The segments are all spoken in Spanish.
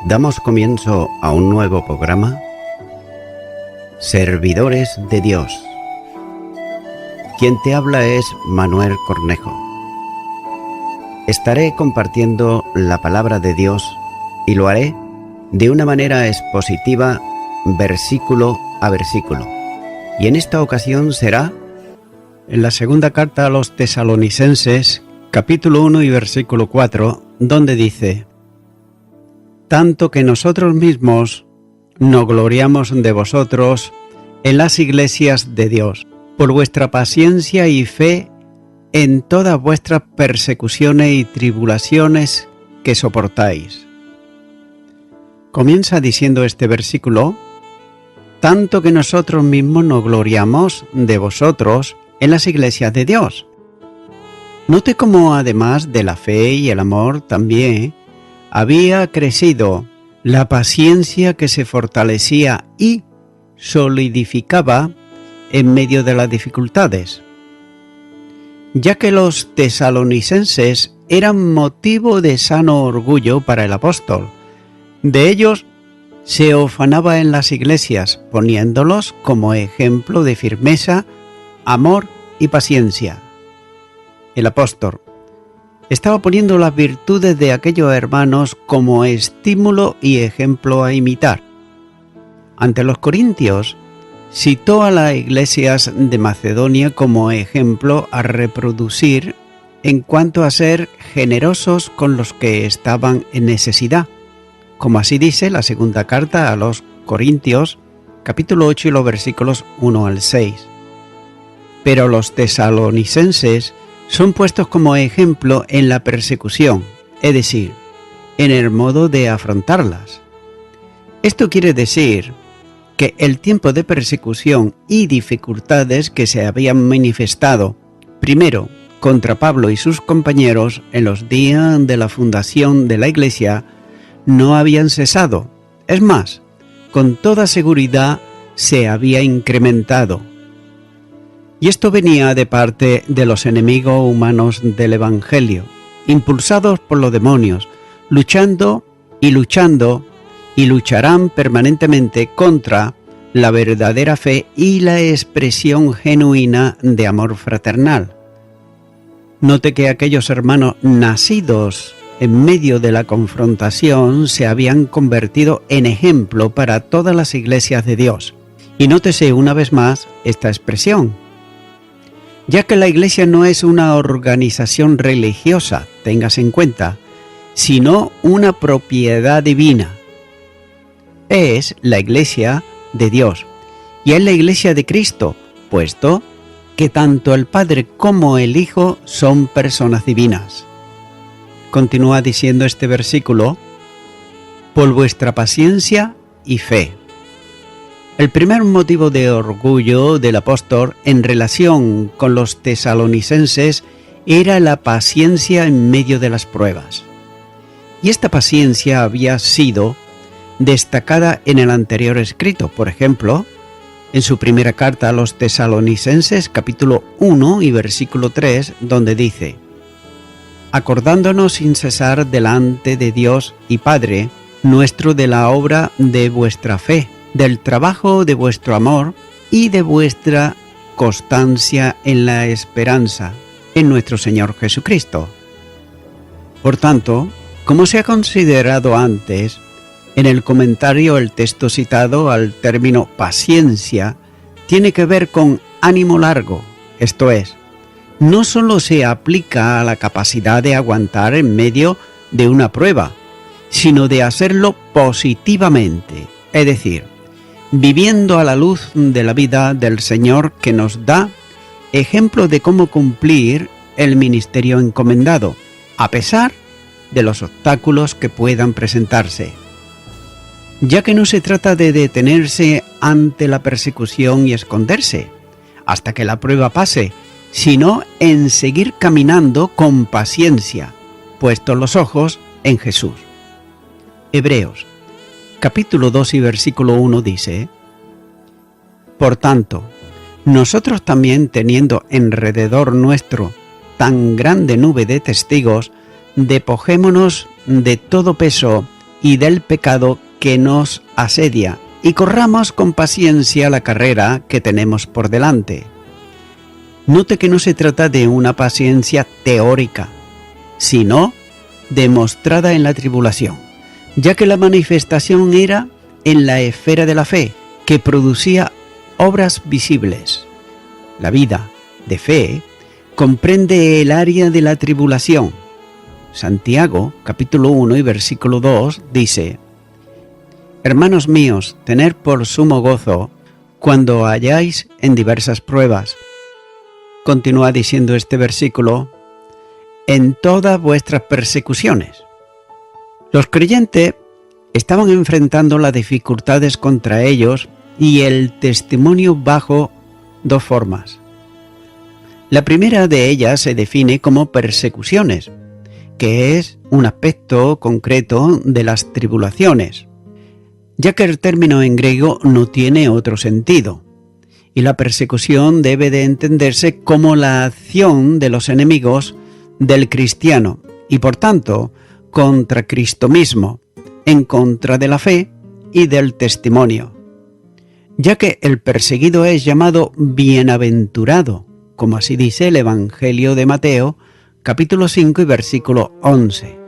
Damos comienzo a un nuevo programa, Servidores de Dios. Quien te habla es Manuel Cornejo. Estaré compartiendo la palabra de Dios y lo haré de una manera expositiva, versículo a versículo. Y en esta ocasión será en la segunda carta a los Tesalonicenses, capítulo 1 y versículo 4, donde dice: tanto que nosotros mismos nos gloriamos de vosotros en las iglesias de Dios, por vuestra paciencia y fe en todas vuestras persecuciones y tribulaciones que soportáis. Comienza diciendo este versículo: tanto que nosotros mismos nos gloriamos de vosotros en las iglesias de Dios. Note cómo además de la fe y el amor también había crecido la paciencia que se fortalecía y solidificaba en medio de las dificultades, ya que los tesalonicenses eran motivo de sano orgullo para el apóstol. De ellos se ufanaba en las iglesias, poniéndolos como ejemplo de firmeza, amor y paciencia. El apóstol estaba poniendo las virtudes de aquellos hermanos como estímulo y ejemplo a imitar. Ante los corintios, citó a las iglesias de Macedonia como ejemplo a reproducir en cuanto a ser generosos con los que estaban en necesidad, como así dice la segunda carta a los Corintios, capítulo 8 y los versículos 1 al 6. Pero los tesalonicenses son puestos como ejemplo en la persecución, es decir, en el modo de afrontarlas. Esto quiere decir que el tiempo de persecución y dificultades que se habían manifestado, primero contra Pablo y sus compañeros en los días de la fundación de la Iglesia, no habían cesado. Es más, con toda seguridad se había incrementado. Y esto venía de parte de los enemigos humanos del Evangelio, impulsados por los demonios, luchando y lucharán permanentemente contra la verdadera fe y la expresión genuina de amor fraternal. Note que aquellos hermanos nacidos en medio de la confrontación se habían convertido en ejemplo para todas las iglesias de Dios. Y nótese una vez más esta expresión, ya que la iglesia no es una organización religiosa, téngase en cuenta, sino una propiedad divina. Es la iglesia de Dios y es la iglesia de Cristo, puesto que tanto el Padre como el Hijo son personas divinas. Continúa diciendo este versículo: por vuestra paciencia y fe. El primer motivo de orgullo del apóstol en relación con los tesalonicenses era la paciencia en medio de las pruebas. Y esta paciencia había sido destacada en el anterior escrito, por ejemplo, en su primera carta a los tesalonicenses, capítulo 1 y versículo 3, donde dice: acordándonos sin cesar delante de Dios y Padre nuestro de la obra de vuestra fe, del trabajo de vuestro amor y de vuestra constancia en la esperanza en nuestro Señor Jesucristo. Por tanto, como se ha considerado antes, en el comentario el texto citado al término paciencia tiene que ver con ánimo largo, esto es, no solo se aplica a la capacidad de aguantar en medio de una prueba, sino de hacerlo positivamente, es decir, viviendo a la luz de la vida del Señor, que nos da ejemplo de cómo cumplir el ministerio encomendado, a pesar de los obstáculos que puedan presentarse. Ya que no se trata de detenerse ante la persecución y esconderse hasta que la prueba pase, sino en seguir caminando con paciencia, puestos los ojos en Jesús. Hebreos capítulo 2 y versículo 1 dice: por tanto, nosotros también, teniendo alrededor nuestro tan grande nube de testigos, despojémonos de todo peso y del pecado que nos asedia, y corramos con paciencia la carrera que tenemos por delante. Note que no se trata de una paciencia teórica, sino demostrada en la tribulación, ya que la manifestación era en la esfera de la fe, que producía obras visibles. La vida de fe comprende el área de la tribulación. Santiago, capítulo 1 y versículo 2, dice: Hermanos míos, tened por sumo gozo cuando halláis en diversas pruebas. Continúa diciendo este versículo: en todas vuestras persecuciones. Los creyentes estaban enfrentando las dificultades contra ellos y el testimonio bajo dos formas. La primera de ellas se define como persecuciones, que es un aspecto concreto de las tribulaciones, ya que el término en griego no tiene otro sentido, y la persecución debe de entenderse como la acción de los enemigos del cristiano, y por tanto, contra Cristo mismo, en contra de la fe y del testimonio, ya que el perseguido es llamado bienaventurado, como así dice el Evangelio de Mateo, capítulo 5 y versículo 11.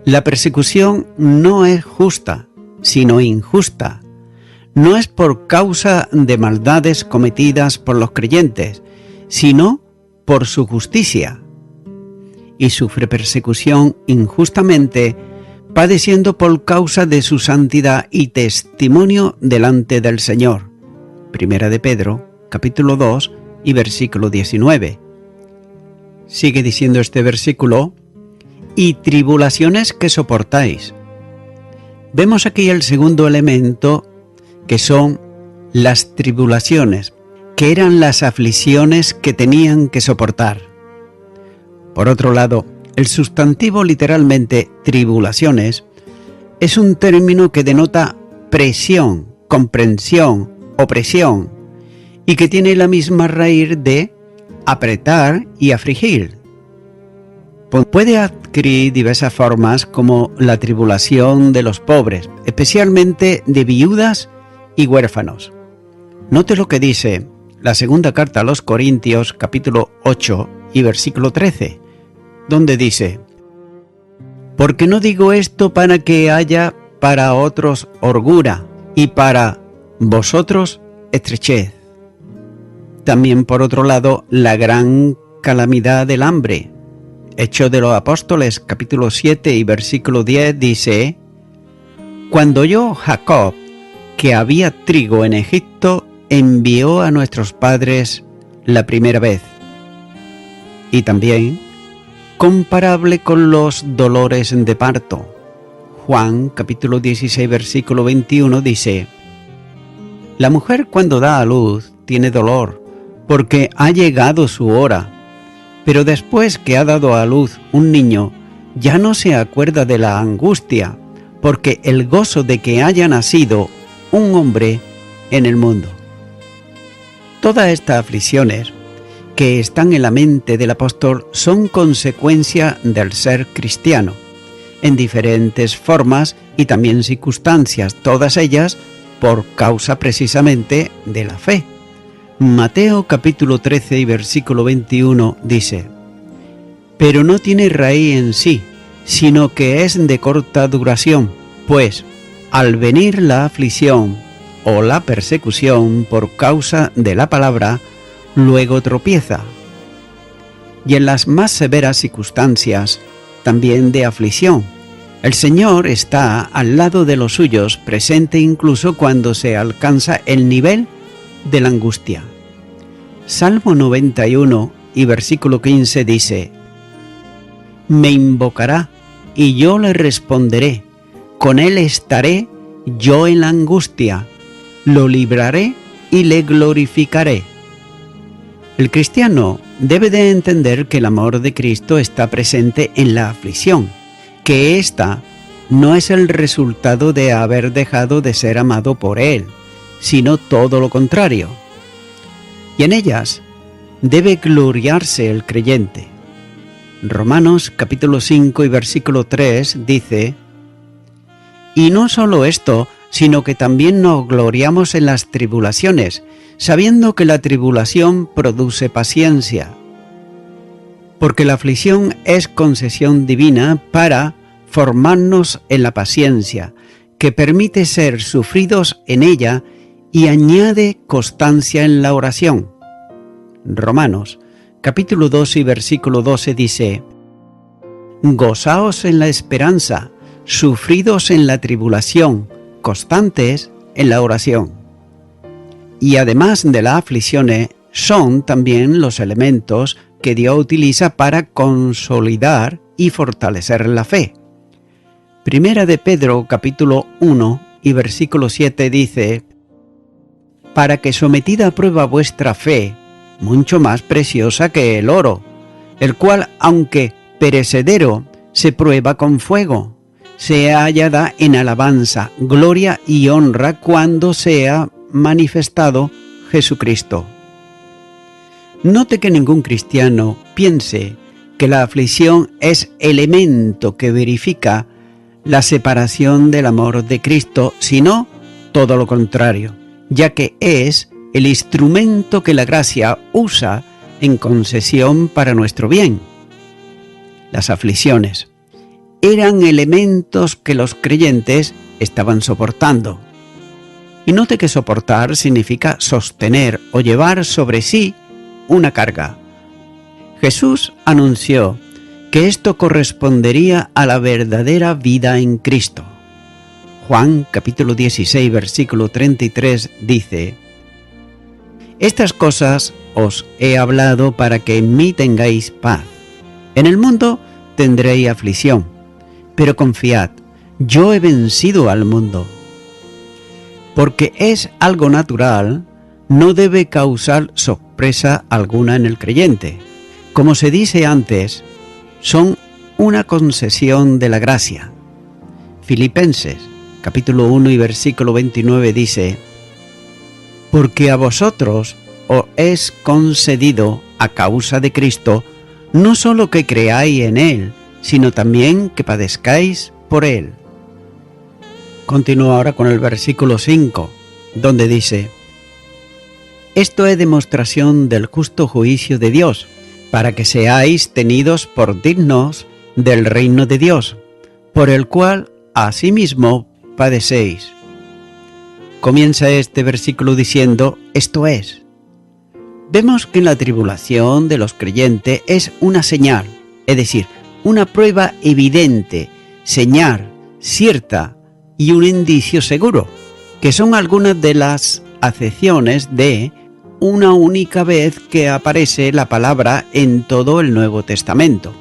La persecución no es justa, sino injusta. No es por causa de maldades cometidas por los creyentes, sino por su justicia. Y sufre persecución injustamente, padeciendo por causa de su santidad y testimonio delante del Señor. Primera de Pedro, capítulo 2 y versículo 19. Sigue diciendo este versículo: y tribulaciones que soportáis. Vemos aquí el segundo elemento, que son las tribulaciones, que eran las aflicciones que tenían que soportar. Por otro lado, el sustantivo literalmente tribulaciones es un término que denota presión, comprensión, opresión, y que tiene la misma raíz de apretar y afligir. Puede adquirir diversas formas, como la tribulación de los pobres, especialmente de viudas y huérfanos. Note lo que dice la segunda carta a los Corintios, capítulo 8 y versículo 13, donde dice: porque no digo esto para que haya para otros holgura, y para vosotros estrechez. También, por otro lado, la gran calamidad del hambre. Hechos de los Apóstoles, capítulo 7 y versículo 10, dice: cuando oyó Jacob que había trigo en Egipto, envió a nuestros padres la primera vez. Y también, comparable con los dolores de parto. Juan, capítulo 16, versículo 21, dice: la mujer cuando da a luz tiene dolor, porque ha llegado su hora. Pero después que ha dado a luz un niño, ya no se acuerda de la angustia, porque el gozo de que haya nacido un hombre en el mundo. Todas estas aflicciones que están en la mente del apóstol son consecuencia del ser cristiano, en diferentes formas y también circunstancias, todas ellas por causa precisamente de la fe. Mateo capítulo 13 y versículo 21 dice: pero no tiene raíz en sí, sino que es de corta duración, pues al venir la aflicción o la persecución por causa de la palabra, luego tropieza. Y en las más severas circunstancias, también de aflicción, el Señor está al lado de los suyos, presente incluso cuando se alcanza el nivel de la angustia. Salmo 91 y versículo 15 dice: me invocará y yo le responderé, con él estaré yo en la angustia, lo libraré y le glorificaré. El cristiano debe de entender que el amor de Cristo está presente en la aflicción, que ésta no es el resultado de haber dejado de ser amado por Él, sino todo lo contrario. Y en ellas debe gloriarse el creyente. Romanos capítulo 5 y versículo 3 dice: Y no solo esto, sino que también nos gloriamos en las tribulaciones, sabiendo que la tribulación produce paciencia. Porque la aflicción es concesión divina para formarnos en la paciencia, que permite ser sufridos en ella y añade constancia en la oración. Romanos, capítulo 2 y versículo 12 dice: Gozaos en la esperanza, sufridos en la tribulación, constantes en la oración. Y además de las aflicciones, son también los elementos que Dios utiliza para consolidar y fortalecer la fe. Primera de Pedro, capítulo 1 y versículo 7 dice: para que sometida a prueba vuestra fe, mucho más preciosa que el oro, el cual, aunque perecedero, se prueba con fuego, sea hallada en alabanza, gloria y honra cuando sea manifestado Jesucristo. Note que ningún cristiano piense que la aflicción es elemento que verifica la separación del amor de Cristo, sino todo lo contrario, ya que es el instrumento que la gracia usa en concesión para nuestro bien. Las aflicciones eran elementos que los creyentes estaban soportando. Y note que soportar significa sostener o llevar sobre sí una carga. Jesús anunció que esto correspondería a la verdadera vida en Cristo. Juan capítulo 16 versículo 33 dice: Estas cosas os he hablado para que en mí tengáis paz. En el mundo tendréis aflicción, pero confiad, yo he vencido al mundo. Porque es algo natural, no debe causar sorpresa alguna en el creyente. Como se dice antes, son una concesión de la gracia. Filipenses, capítulo 1 y versículo 29 dice: Porque a vosotros os es concedido a causa de Cristo, no solo que creáis en Él, sino también que padezcáis por Él. Continúa ahora con el versículo 5, donde dice: Esto es demostración del justo juicio de Dios, para que seáis tenidos por dignos del reino de Dios, por el cual asimismo padecéis. Comienza este versículo diciendo: esto es. Vemos que la tribulación de los creyentes es una señal, es decir, una prueba evidente, señal, cierta y un indicio seguro, que son algunas de las acepciones de una única vez que aparece la palabra en todo el Nuevo Testamento.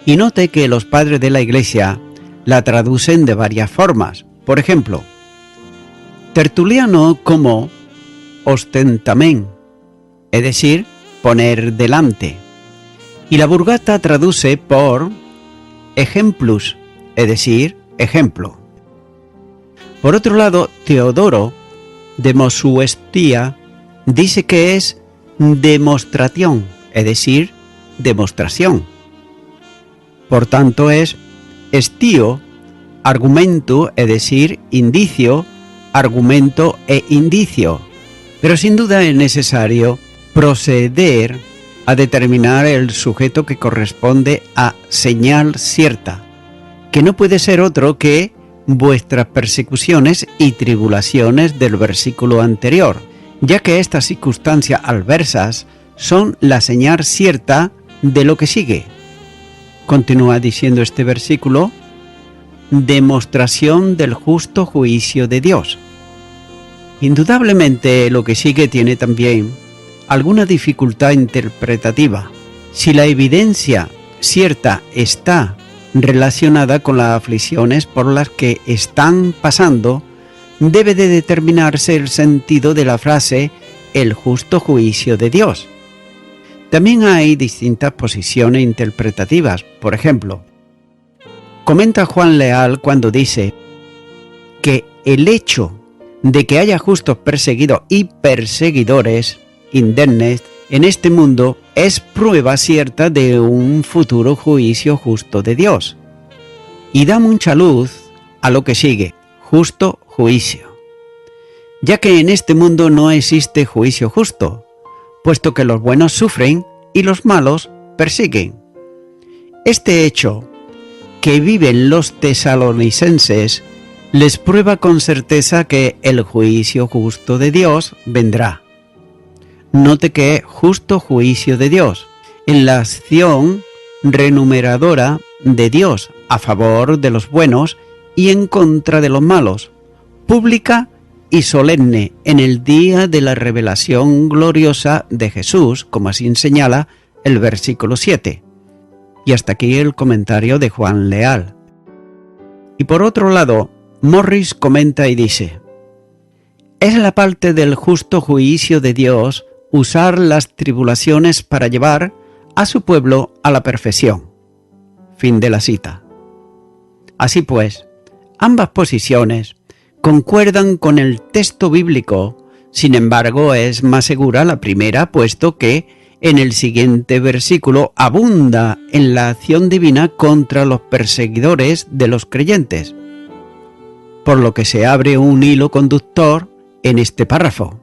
Y note que los padres de la Iglesia la traducen de varias formas. Por ejemplo, Tertuliano como ostentamen, es decir, poner delante. Y la Vulgata traduce por ejemplus, es decir, ejemplo. Por otro lado, Teodoro de Mosuestía dice que es demostración, es decir, demostración. Por tanto es estío, argumento, es decir, indicio, argumento e indicio. Pero sin duda es necesario proceder a determinar el sujeto que corresponde a señal cierta, que no puede ser otro que vuestras persecuciones y tribulaciones del versículo anterior, ya que estas circunstancias adversas son la señal cierta de lo que sigue. Continúa diciendo este versículo: demostración del justo juicio de Dios. Indudablemente lo que sigue tiene también alguna dificultad interpretativa. Si la evidencia cierta está relacionada con las aflicciones por las que están pasando, debe de determinarse el sentido de la frase el justo juicio de Dios. También hay distintas posiciones interpretativas. Por ejemplo, comenta Juan Leal cuando dice que el hecho de que haya justos perseguidos y perseguidores indemnes en este mundo es prueba cierta de un futuro juicio justo de Dios. Y da mucha luz a lo que sigue, justo juicio. Ya que en este mundo no existe juicio justo, puesto que los buenos sufren y los malos persiguen. Este hecho que viven los tesalonicenses les prueba con certeza que el juicio justo de Dios vendrá. Note que justo juicio de Dios, en la acción renumeradora de Dios a favor de los buenos y en contra de los malos, pública y solemne en el día de la revelación gloriosa de Jesús, como así señala el versículo 7. Y hasta aquí el comentario de Juan Leal. Y por otro lado, Morris comenta y dice: es la parte del justo juicio de Dios usar las tribulaciones para llevar a su pueblo a la perfección. Fin de la cita. Así pues, ambas posiciones concuerdan con el texto bíblico, sin embargo es más segura la primera, puesto que en el siguiente versículo abunda en la acción divina contra los perseguidores de los creyentes, por lo que se abre un hilo conductor en este párrafo.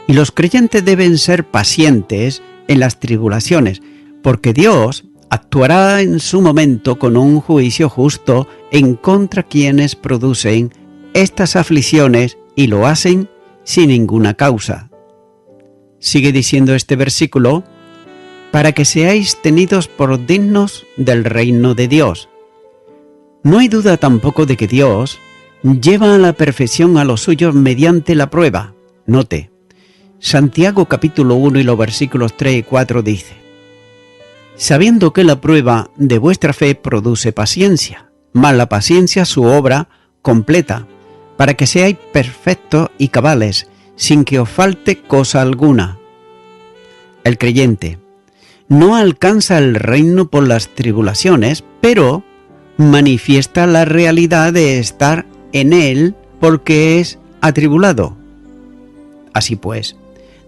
Y los creyentes deben ser pacientes en las tribulaciones, porque Dios actuará en su momento con un juicio justo en contra quienes producen estas aflicciones y lo hacen sin ninguna causa. Sigue diciendo este versículo: para que seáis tenidos por dignos del reino de Dios. No hay duda tampoco de que Dios lleva a la perfección a los suyos mediante la prueba. Note, Santiago capítulo 1 y los versículos 3 y 4 dice: sabiendo que la prueba de vuestra fe produce paciencia, mas la paciencia su obra completa, para que seáis perfectos y cabales, sin que os falte cosa alguna. El creyente no alcanza el reino por las tribulaciones, pero manifiesta la realidad de estar en él porque es atribulado. Así pues,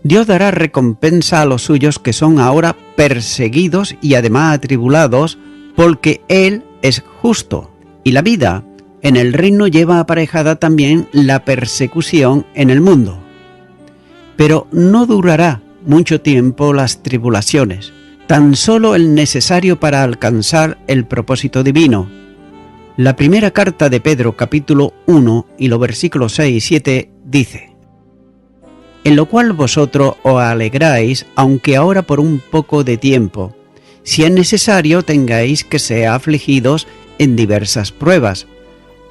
Dios dará recompensa a los suyos que son ahora perseguidos y además atribulados, porque Él es justo, y la vida en el reino lleva aparejada también la persecución en el mundo. Pero no durará mucho tiempo las tribulaciones, tan solo el necesario para alcanzar el propósito divino. La primera carta de Pedro, capítulo 1 y los versículos 6 y 7 dice: en lo cual vosotros os alegráis, aunque ahora por un poco de tiempo, si es necesario tengáis que ser afligidos en diversas pruebas,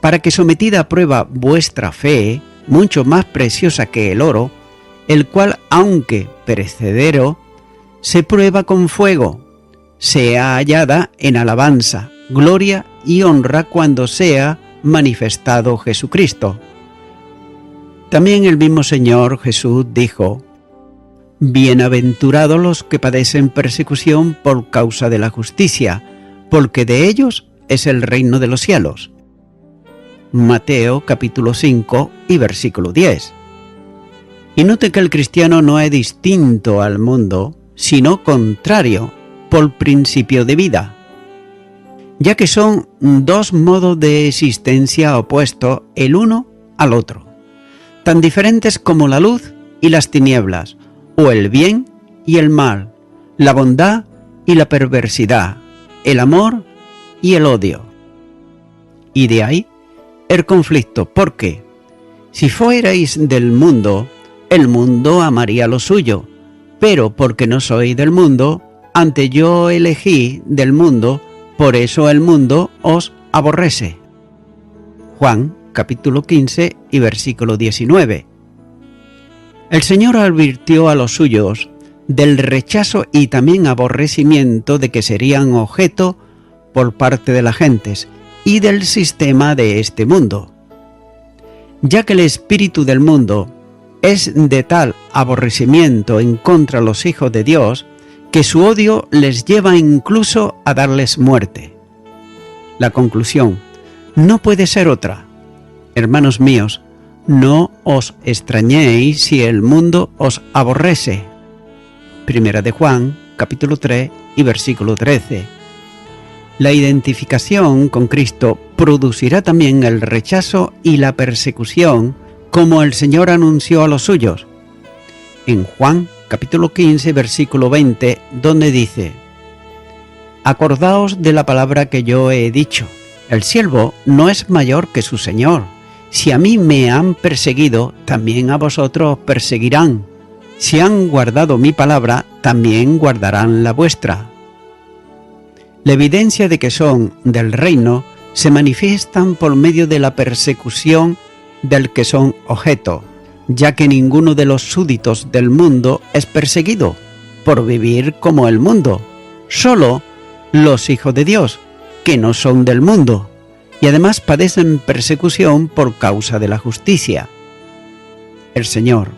para que sometida a prueba vuestra fe, mucho más preciosa que el oro, el cual, aunque perecedero, se prueba con fuego, sea hallada en alabanza, gloria y honra cuando sea manifestado Jesucristo. También el mismo Señor Jesús dijo: bienaventurados los que padecen persecución por causa de la justicia, porque de ellos es el reino de los cielos. Mateo capítulo 5 y versículo 10. Y note que el cristiano no es distinto al mundo, sino contrario, por principio de vida, ya que son dos modos de existencia opuestos el uno al otro, tan diferentes como la luz y las tinieblas, o el bien y el mal, la bondad y la perversidad, el amor y el odio. Y de ahí el conflicto, porque si fuerais del mundo, el mundo amaría lo suyo, pero porque no sois del mundo, antes yo elegí del mundo, por eso el mundo os aborrece. Juan capítulo 15 y versículo 19. El Señor advirtió a los suyos del rechazo y también aborrecimiento de que serían objeto por parte de las gentes y del sistema de este mundo, ya que el espíritu del mundo es de tal aborrecimiento en contra de los hijos de Dios que su odio les lleva incluso a darles muerte. La conclusión no puede ser otra. Hermanos míos, no os extrañéis si el mundo os aborrece. Primera de Juan, capítulo 3 y versículo 13. La identificación con Cristo producirá también el rechazo y la persecución, como el Señor anunció a los suyos. En Juan capítulo 15, versículo 20, donde dice: «Acordaos de la palabra que yo he dicho, el siervo no es mayor que su Señor. Si a mí me han perseguido, también a vosotros os perseguirán. Si han guardado mi palabra, también guardarán la vuestra». La evidencia de que son del reino se manifiestan por medio de la persecución del que son objeto, ya que ninguno de los súbditos del mundo es perseguido por vivir como el mundo, solo los hijos de Dios, que no son del mundo, y además padecen persecución por causa de la justicia. El Señor,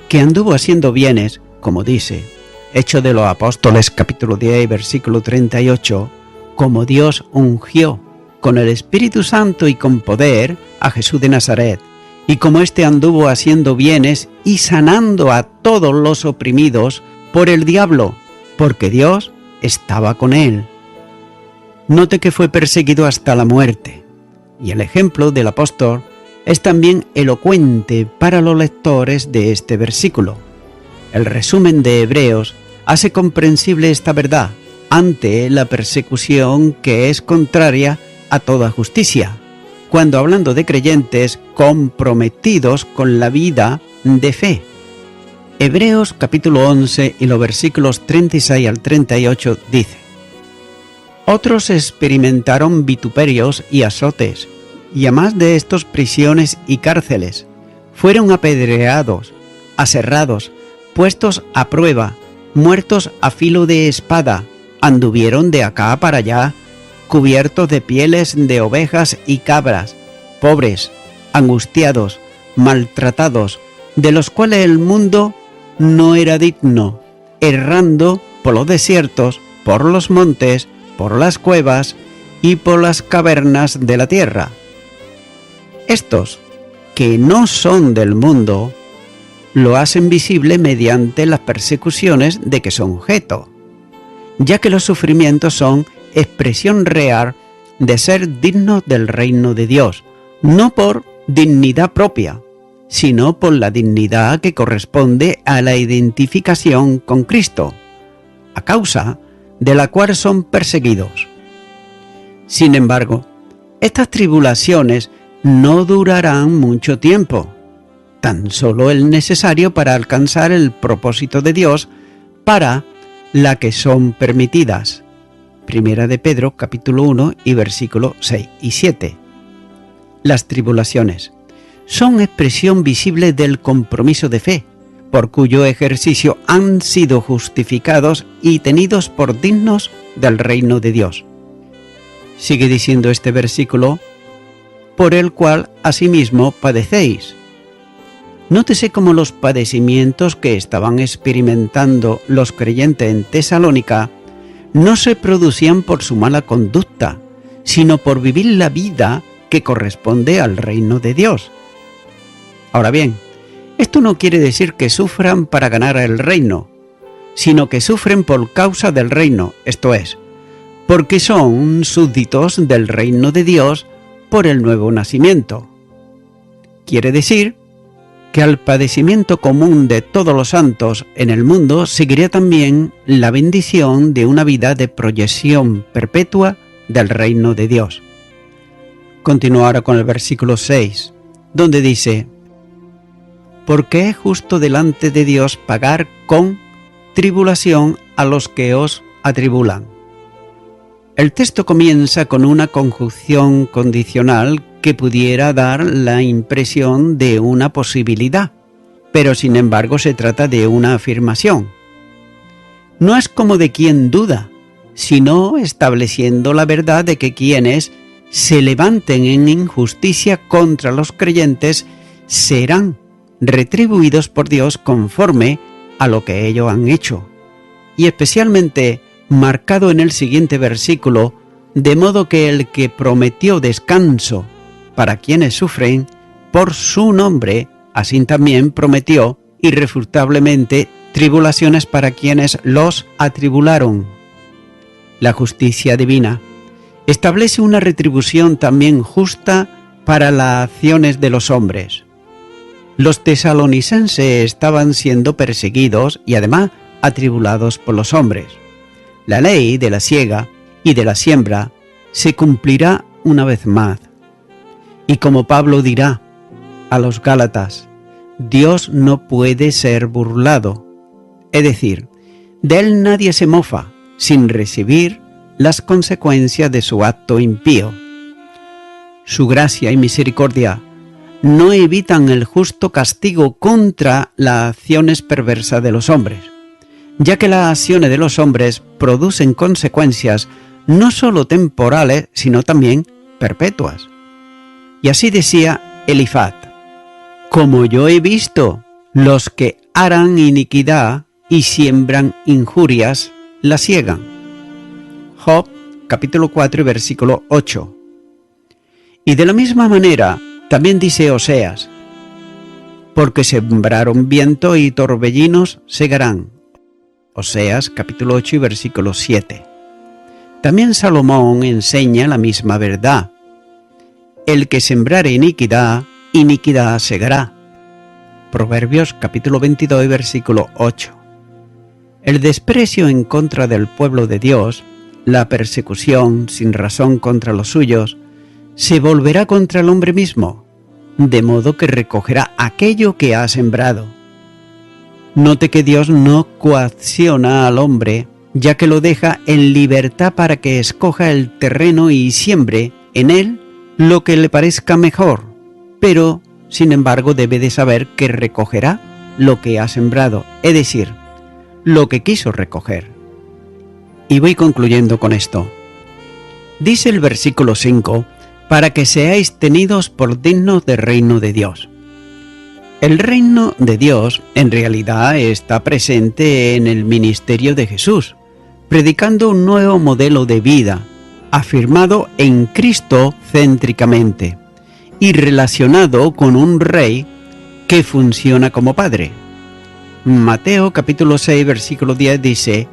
que anduvo haciendo bienes, como dice Hechos de los Apóstoles capítulo 10, versículo 38, como Dios ungió con el Espíritu Santo y con poder a Jesús de Nazaret, y como éste anduvo haciendo bienes y sanando a todos los oprimidos por el diablo, porque Dios estaba con él. Note que fue perseguido hasta la muerte, y el ejemplo del apóstol es también elocuente para los lectores de este versículo. El resumen de Hebreos hace comprensible esta verdad ante la persecución que es contraria a toda justicia, cuando hablando de creyentes comprometidos con la vida de fe. Hebreos capítulo 11 y los versículos 36 al 38 dice: «Otros experimentaron vituperios y azotes, y además de estos prisiones y cárceles, fueron apedreados, aserrados, puestos a prueba, muertos a filo de espada, anduvieron de acá para allá, cubiertos de pieles de ovejas y cabras, pobres, angustiados, maltratados, de los cuales el mundo no era digno, errando por los desiertos, por los montes, por las cuevas y por las cavernas de la tierra». Estos, que no son del mundo, lo hacen visible mediante las persecuciones de que son objeto, ya que los sufrimientos son expresión real de ser dignos del reino de Dios, no por dignidad propia, sino por la dignidad que corresponde a la identificación con Cristo, a causa de la cual son perseguidos. Sin embargo, estas tribulaciones no durarán mucho tiempo, tan solo el necesario para alcanzar el propósito de Dios para la que son permitidas. Primera de Pedro capítulo 1 y versículos 6 y 7. Las tribulaciones son expresión visible del compromiso de fe, por cuyo ejercicio han sido justificados y tenidos por dignos del reino de Dios. Sigue diciendo este versículo: «por el cual asimismo padecéis». Nótese cómo los padecimientos que estaban experimentando los creyentes en Tesalónica no se producían por su mala conducta, sino por vivir la vida que corresponde al reino de Dios. Ahora bien, esto no quiere decir que sufran para ganar el reino, sino que sufren por causa del reino, esto es, porque son súbditos del reino de Dios por el nuevo nacimiento. Quiere decir que al padecimiento común de todos los santos en el mundo seguiría también la bendición de una vida de proyección perpetua del reino de Dios. Continúa ahora con el versículo 6, donde dice: «Porque es justo delante de Dios pagar con tribulación a los que os atribulan». El texto comienza con una conjunción condicional que pudiera dar la impresión de una posibilidad, pero sin embargo se trata de una afirmación. No es como de quien duda, sino estableciendo la verdad de que quienes se levanten en injusticia contra los creyentes serán retribuidos por Dios conforme a lo que ellos han hecho, y especialmente marcado en el siguiente versículo, de modo que el que prometió descanso para quienes sufren por su nombre, así también prometió irrefutablemente tribulaciones para quienes los atribularon. La justicia divina establece una retribución también justa para las acciones de los hombres. Los tesalonicenses estaban siendo perseguidos y además atribulados por los hombres. La ley de la siega y de la siembra se cumplirá una vez más. Y como Pablo dirá a los Gálatas, Dios no puede ser burlado. Es decir, de él nadie se mofa sin recibir las consecuencias de su acto impío. Su gracia y misericordia no evitan el justo castigo contra las acciones perversas de los hombres, ya que las acciones de los hombres producen consecuencias no solo temporales, sino también perpetuas. Y así decía Elifaz: como yo he visto, los que harán iniquidad y siembran injurias, la siegan. Job, capítulo 4, versículo 8. Y de la misma manera, también dice Oseas: porque sembraron viento y torbellinos, segarán. Oseas, capítulo 8 y versículo 7. También Salomón enseña la misma verdad: el que sembrare iniquidad, iniquidad segará. Proverbios, capítulo 22 y versículo 8. El desprecio en contra del pueblo de Dios, la persecución sin razón contra los suyos, se volverá contra el hombre mismo, de modo que recogerá aquello que ha sembrado. Note que Dios no coacciona al hombre, ya que lo deja en libertad para que escoja el terreno y siembre en él lo que le parezca mejor, pero, sin embargo, debe de saber que recogerá lo que ha sembrado, es decir, lo que quiso recoger. Y voy concluyendo con esto. Dice el versículo 5, para que seáis tenidos por dignos del reino de Dios. El reino de Dios en realidad está presente en el ministerio de Jesús, predicando un nuevo modelo de vida, afirmado en Cristo céntricamente y relacionado con un rey que funciona como padre. Mateo capítulo 6 versículo 10 dice: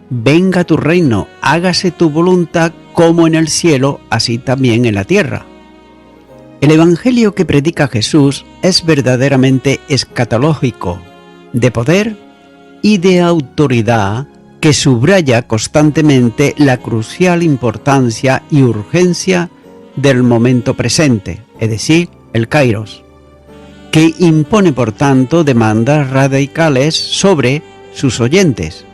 venga tu reino, hágase tu voluntad como en el cielo, así también en la tierra. El evangelio que predica Jesús es verdaderamente escatológico, de poder y de autoridad, que subraya constantemente la crucial importancia y urgencia del momento presente, es decir, el Kairos, que impone por tanto demandas radicales sobre sus oyentes.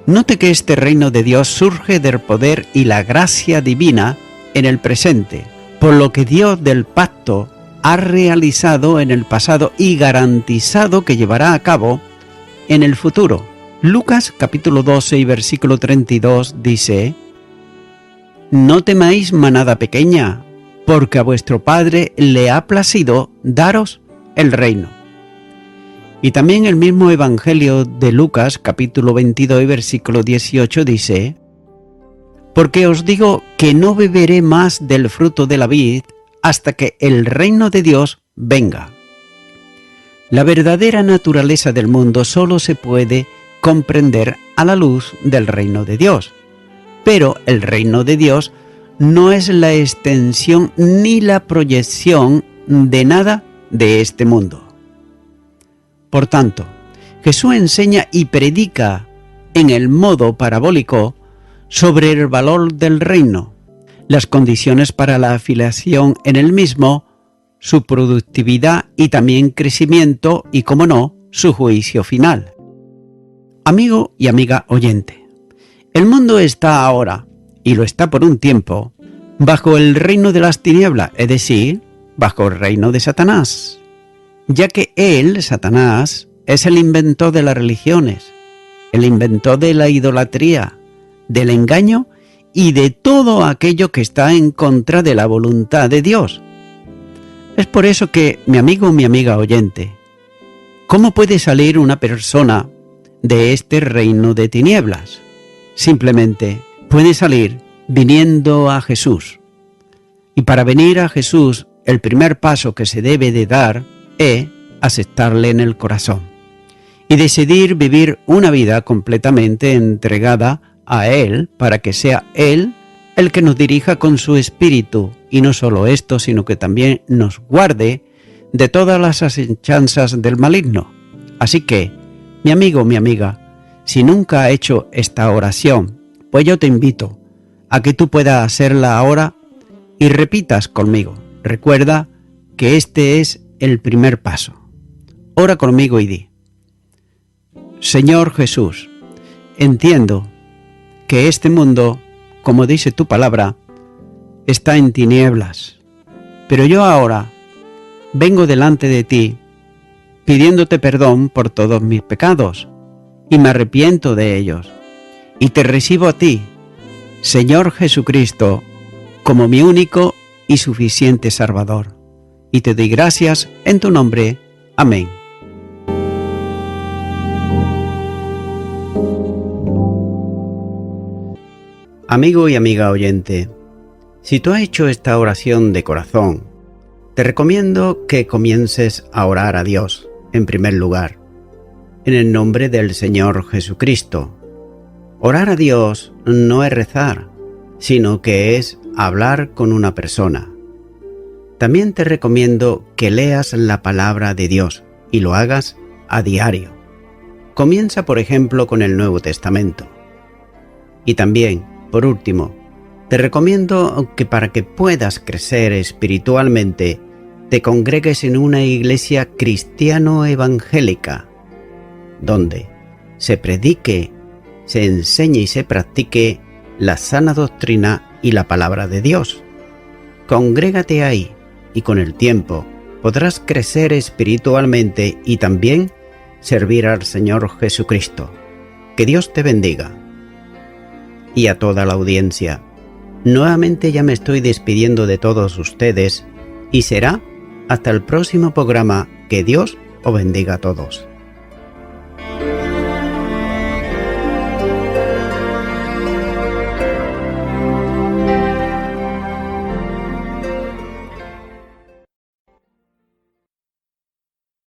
Note que este reino de Dios surge del poder y la gracia divina en el presente, por lo que Dios del pacto ha realizado en el pasado y garantizado que llevará a cabo en el futuro. Lucas capítulo 12 y versículo 32 dice: no temáis manada pequeña, porque a vuestro Padre le ha placido daros el reino. Y también el mismo Evangelio de Lucas, capítulo 22 y versículo 18 dice: porque os digo que no beberé más del fruto de la vid hasta que el reino de Dios venga. La verdadera naturaleza del mundo solo se puede comprender a la luz del reino de Dios, pero el reino de Dios no es la extensión ni la proyección de nada de este mundo. Por tanto, Jesús enseña y predica en el modo parabólico sobre el valor del reino, las condiciones para la afiliación en el mismo, su productividad y también crecimiento y, como no, su juicio final. Amigo y amiga oyente, el mundo está ahora, y lo está por un tiempo, bajo el reino de las tinieblas, es decir, bajo el reino de Satanás, ya que él, Satanás, es el inventor de las religiones, el inventor de la idolatría, del engaño y de todo aquello que está en contra de la voluntad de Dios. Es por eso que, mi amigo, mi amiga oyente, ¿cómo puede salir una persona de este reino de tinieblas? Simplemente puede salir viniendo a Jesús. Y para venir a Jesús, el primer paso que se debe de dar es aceptarle en el corazón y decidir vivir una vida completamente entregada a Él, para que sea Él el que nos dirija con su espíritu, y no solo esto, sino que también nos guarde de todas las asechanzas del maligno. Así que, mi amigo, mi amiga, si nunca ha hecho esta oración, pues yo te invito a que tú puedas hacerla ahora y repitas conmigo. Recuerda que este es el primer paso. Ora conmigo y di: Señor Jesús, entiendo que este mundo, como dice tu palabra, está en tinieblas, pero yo ahora vengo delante de ti pidiéndote perdón por todos mis pecados y me arrepiento de ellos y te recibo a ti, Señor Jesucristo, como mi único y suficiente Salvador, y te doy gracias en tu nombre. Amén. Amigo y amiga oyente, si tú has hecho esta oración de corazón, te recomiendo que comiences a orar a Dios, en primer lugar, en el nombre del Señor Jesucristo. Orar a Dios no es rezar, sino que es hablar con una persona. También te recomiendo que leas la palabra de Dios y lo hagas a diario. Comienza, por ejemplo, con el Nuevo Testamento. Y también, por último, te recomiendo que para que puedas crecer espiritualmente, te congregues en una iglesia cristiano-evangélica, donde se predique, se enseñe y se practique la sana doctrina y la palabra de Dios. Congrégate ahí y con el tiempo podrás crecer espiritualmente y también servir al Señor Jesucristo. Que Dios te bendiga. Y a toda la audiencia, nuevamente ya me estoy despidiendo de todos ustedes y será hasta el próximo programa. Que Dios os bendiga a todos.